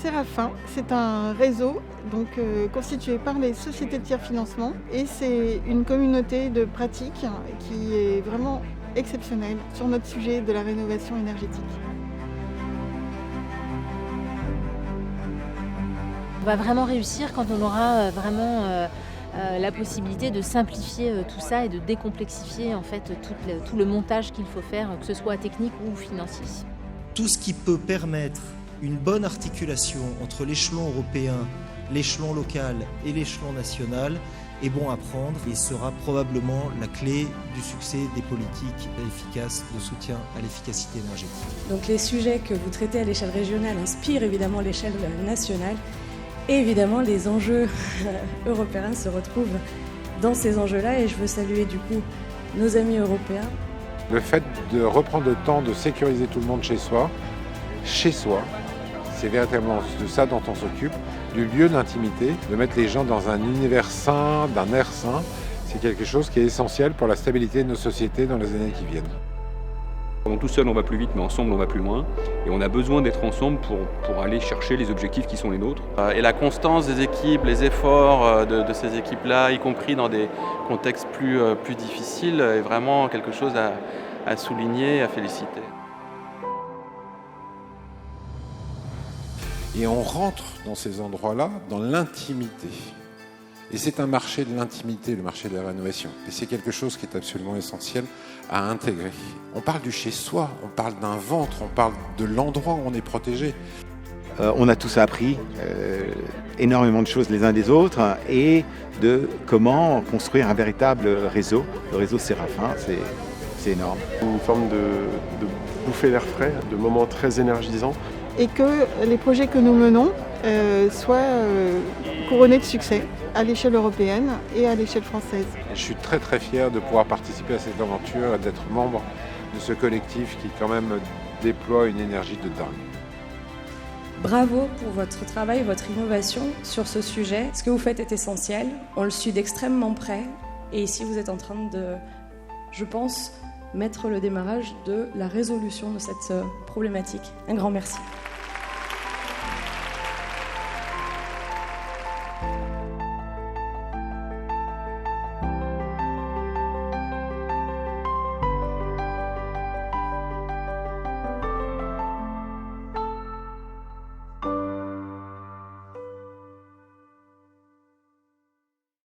Séraphin, c'est un réseau constitué par les sociétés de tiers-financement et c'est une communauté de pratiques qui est vraiment exceptionnelle sur notre sujet de la rénovation énergétique. On va vraiment réussir quand on aura vraiment la possibilité de simplifier tout ça et de décomplexifier en fait tout le montage qu'il faut faire, que ce soit technique ou financier. Tout ce qui peut permettre une bonne articulation entre l'échelon européen, l'échelon local et l'échelon national est bon à prendre et sera probablement la clé du succès des politiques efficaces de soutien à l'efficacité énergétique. Donc les sujets que vous traitez à l'échelle régionale inspirent évidemment l'échelle nationale et évidemment les enjeux européens se retrouvent dans ces enjeux-là et je veux saluer du coup nos amis européens. Le fait de reprendre le temps de sécuriser tout le monde chez soi, c'est véritablement de ça dont on s'occupe, du lieu d'intimité, de mettre les gens dans un univers sain, d'un air sain. C'est quelque chose qui est essentiel pour la stabilité de nos sociétés dans les années qui viennent. Tout seul on va plus vite, mais ensemble on va plus loin. Et on a besoin d'être ensemble pour aller chercher les objectifs qui sont les nôtres. Et la constance des équipes, les efforts de ces équipes-là, y compris dans des contextes plus difficiles, est vraiment quelque chose à souligner et à féliciter. Et on rentre dans ces endroits-là, dans l'intimité. Et c'est un marché de l'intimité, le marché de la rénovation. Et c'est quelque chose qui est absolument essentiel à intégrer. On parle du chez-soi, on parle d'un ventre, on parle de l'endroit où on est protégé. On a tous appris énormément de choses les uns des autres et de comment construire un véritable réseau. Le réseau Séraphin, c'est énorme. Une forme de bouffée d'air frais, de moments très énergisants. Et que les projets que nous menons soient couronnés de succès à l'échelle européenne et à l'échelle française. Je suis très très fier de pouvoir participer à cette aventure et d'être membre de ce collectif qui quand même déploie une énergie de dingue. Bravo pour votre travail, votre innovation sur ce sujet. Ce que vous faites est essentiel, on le suit d'extrêmement près et ici vous êtes en train de, je pense, mettre le démarrage de la résolution de cette problématique. Un grand merci.